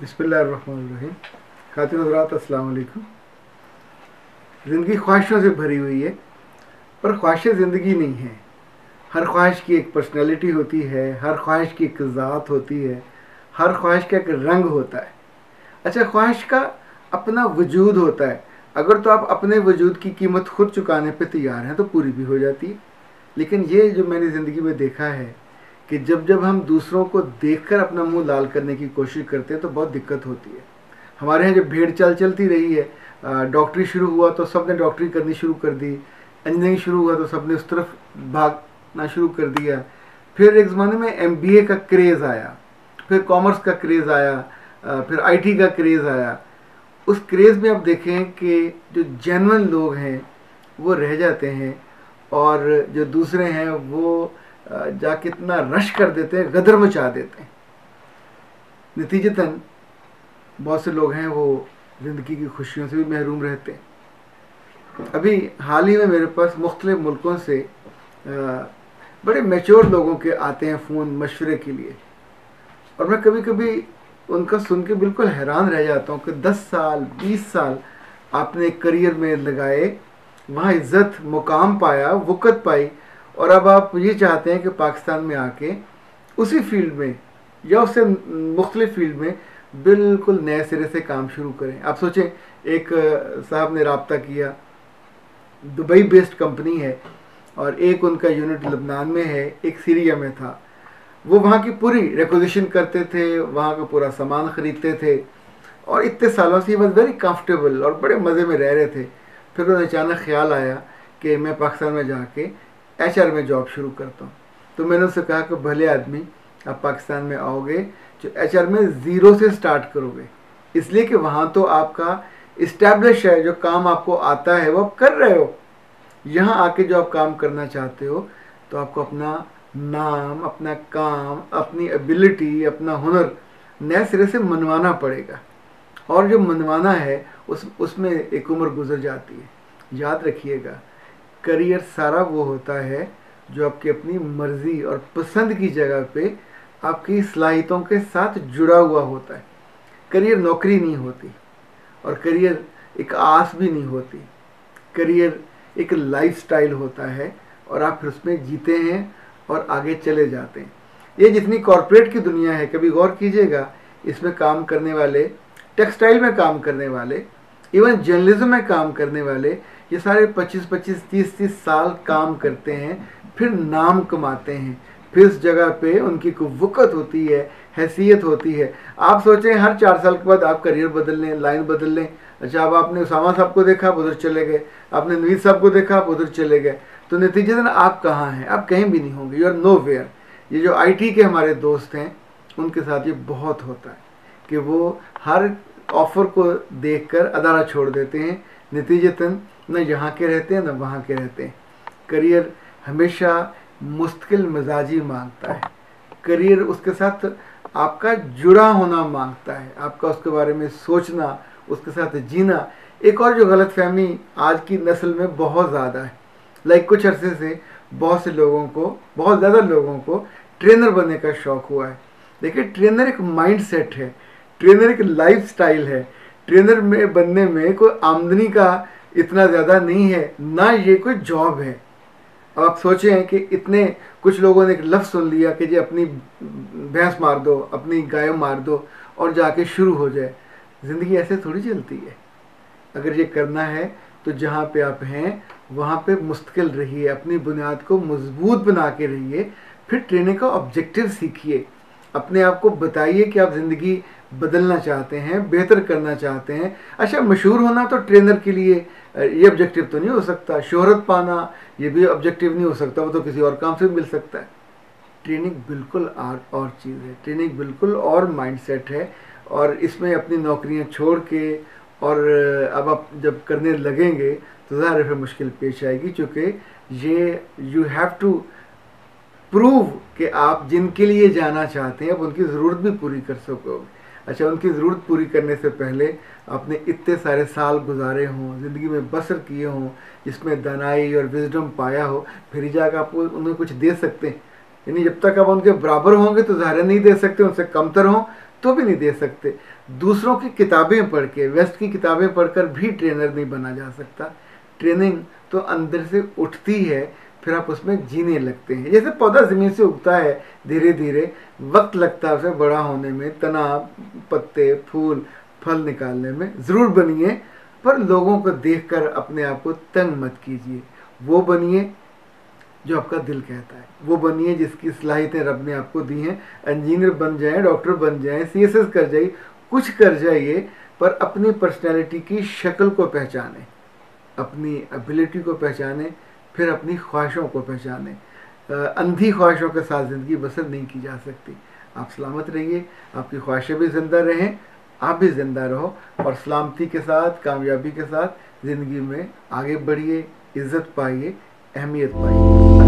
बिस्मिल्लाहिर्रहमानिर्रहीम। खातिन हज़रात अस्सलाम वालेकुम। ज़िंदगी ख्वाहिशों से भरी हुई है, पर ख्वाहिशें ज़िंदगी नहीं है। हर ख्वाहिश की एक पर्सनैलिटी होती है, हर ख्वाहिश की एक ज़ात होती है, हर ख्वाहिश का एक रंग होता है। अच्छा, ख्वाहिश का अपना वजूद होता है। अगर तो आप अपने वजूद की कीमत खुद चुकाने पे तैयार हैं तो पूरी भी हो जाती है। लेकिन ये जो मैंने ज़िंदगी में देखा है कि जब जब हम दूसरों को देखकर अपना मुंह लाल करने की कोशिश करते हैं तो बहुत दिक्कत होती है। हमारे यहाँ जब भेड़ चाल चलती रही है, डॉक्टरी शुरू हुआ तो सबने डॉक्टरी करनी शुरू कर दी, इंजीनियरिंग शुरू हुआ तो सबने उस तरफ भागना शुरू कर दिया। फिर एक ज़माने में एमबीए का क्रेज़ आया, फिर कॉमर्स का क्रेज़ आया, फिर आईटी का क्रेज़ आया। उस क्रेज़ में अब देखें कि जो जेन्युइन लोग हैं वो रह जाते हैं और जो दूसरे हैं वो जाके इतना रश कर देते हैं, गदर मचा देते हैं। नतीजतन बहुत से लोग हैं वो ज़िंदगी की खुशियों से भी महरूम रहते हैं। अभी हाल ही में मेरे पास मुख्तलिफ़ मुल्कों से बड़े मैच्योर लोगों के आते हैं फ़ोन मशवरे के लिए, और मैं कभी कभी उनका सुन के बिल्कुल हैरान रह जाता हूँ कि 10 साल 20 साल आपने करियर में लगाए, वहाँ इज़्ज़त मुकाम पाया, वक़्त पाई, और अब आप ये चाहते हैं कि पाकिस्तान में आके उसी फील्ड में या उससे मुख्तलिफ फील्ड में बिल्कुल नए सिरे से काम शुरू करें। आप सोचें, एक साहब ने रब्ता किया, दुबई बेस्ड कंपनी है और एक उनका यूनिट लबनान में है, एक सीरिया में था। वो वहाँ की पूरी रिक्विजिशन करते थे, वहाँ का पूरा सामान ख़रीदते थे और इतने सालों से वॉज वेरी कंफर्टेबल और बड़े मज़े में रह रहे थे। फिर उन्हें अचानक ख्याल आया कि मैं पाकिस्तान में जाके एचआर में जॉब शुरू करता हूँ। तो मैंने उससे कहा कि भले आदमी, आप पाकिस्तान में आओगे जो एचआर में ज़ीरो से स्टार्ट करोगे, इसलिए कि वहाँ तो आपका इस्टेब्लिश है, जो काम आपको आता है वो आप कर रहे हो। यहाँ आके जो आप काम करना चाहते हो तो आपको अपना नाम, अपना काम, अपनी एबिलिटी, अपना हुनर नए सिरे से मनवाना पड़ेगा। और जो मनवाना है उसमें एक उम्र गुजर जाती है। याद रखिएगा, करियर सारा वो होता है जो आपकी अपनी मर्ज़ी और पसंद की जगह पे आपकी सलाहियतों के साथ जुड़ा हुआ होता है। करियर नौकरी नहीं होती और करियर एक आस भी नहीं होती। करियर एक लाइफस्टाइल होता है और आप फिर उसमें जीते हैं और आगे चले जाते हैं। ये जितनी कॉरपोरेट की दुनिया है, कभी गौर कीजिएगा, इसमें काम करने वाले, टेक्सटाइल में काम करने वाले, इवन जर्नलिज्म में काम करने वाले, ये सारे 25-25, 30-30 साल काम करते हैं, फिर नाम कमाते हैं, फिर उस जगह पे उनकी कोई वक़्त होती है, हैसियत होती है। आप सोचें हर 4 साल के बाद आप करियर बदल लें, लाइन बदल लें। अच्छा, अब आपने उसामा साहब को देखा, आप उधर चले गए, आपने नवीद साहब को देखा, आप उधर चले गए, तो नतीजतन आप कहाँ हैं? आप कहीं भी नहीं होंगे, यू आर नो वेयर। ये जो आईटी के हमारे दोस्त हैं उनके साथ ये बहुत होता है कि वो हर ऑफ़र को देखकर अदारा छोड़ देते हैं, नतीजतन न यहाँ के रहते हैं न वहाँ के रहते हैं। करियर हमेशा मुस्तकिल मिजाजी मांगता है। करियर उसके साथ आपका जुड़ा होना मांगता है, आपका उसके बारे में सोचना, उसके साथ जीना। एक और जो गलतफहमी आज की नस्ल में बहुत ज़्यादा है, कुछ अरसे से बहुत से लोगों को, बहुत ज़्यादा लोगों को ट्रेनर बनने का शौक़ हुआ है। देखिए, ट्रेनर एक माइंड सेट है, ट्रेनर एक लाइफ स्टाइल है। ट्रेनर में बनने में कोई आमदनी का इतना ज़्यादा नहीं है, ना ये कोई जॉब है। अब आप सोचें कि इतने कुछ लोगों ने एक लफ्ज़ सुन लिया कि जी अपनी भैंस मार दो, अपनी गाय मार दो और जाके शुरू हो जाए। ज़िंदगी ऐसे थोड़ी चलती है। अगर ये करना है तो जहाँ पे आप हैं वहाँ पे मुस्तकिल रहिए, अपनी बुनियाद को मजबूत बना के रहिए, फिर ट्रेनिंग का ऑब्जेक्टिव सीखिए, अपने आप को बताइए कि आप ज़िंदगी बदलना चाहते हैं, बेहतर करना चाहते हैं। अच्छा, मशहूर होना तो ट्रेनर के लिए ये ऑब्जेक्टिव तो नहीं हो सकता, शोहरत पाना ये भी ऑब्जेक्टिव नहीं हो सकता, वो तो किसी और काम से मिल सकता है। ट्रेनिंग बिल्कुल और चीज़ है, ट्रेनिंग बिल्कुल और माइंडसेट है, और इसमें अपनी नौकरियां छोड़ के और अब आप जब करने लगेंगे तो ज़ाहिर फिर मुश्किल पेश आएगी, क्योंकि ये यू हैव टू प्रूव कि आप जिनके लिए जाना चाहते हैं अब उनकी ज़रूरत भी पूरी कर सकोगे। अच्छा, उनकी ज़रूरत पूरी करने से पहले आपने इतने सारे साल गुजारे हों, ज़िंदगी में बसर किए हों, इसमें दानाई और विजडम पाया हो, फिर ही जाकर आप उन्हें कुछ दे सकते हैं। यानी जब तक आप उनके बराबर होंगे तो ज़ाहिर नहीं दे सकते, उनसे कमतर हों तो भी नहीं दे सकते। दूसरों की किताबें पढ़ के, वेस्ट की किताबें पढ़कर भी ट्रेनर नहीं बना जा सकता। ट्रेनिंग तो अंदर से उठती है, फिर आप उसमें जीने लगते हैं। जैसे पौधा ज़मीन से उगता है, धीरे धीरे वक्त लगता है उसे बड़ा होने में, तना, पत्ते, फूल, फल निकालने में। ज़रूर बनिए, पर लोगों को देखकर अपने आप को तंग मत कीजिए। वो बनिए जो आपका दिल कहता है, वो बनिए जिसकी सलाहियतें रब ने आपको दी हैं। इंजीनियर बन जाएं, डॉक्टर बन जाएं, CSS कर जाइए, कुछ कर जाइए, पर अपनी पर्सनैलिटी की शक्ल को पहचानें, अपनी एबिलिटी को पहचानें, फिर अपनी ख्वाहिशों को पहचानें। अंधी ख्वाहिशों के साथ ज़िंदगी बसर नहीं की जा सकती। आप सलामत रहिए, आपकी ख्वाहिशें भी ज़िंदा रहें, आप भी ज़िंदा रहो, और सलामती के साथ, कामयाबी के साथ ज़िंदगी में आगे बढ़िए, इज़्ज़त पाइए, अहमियत पाइए।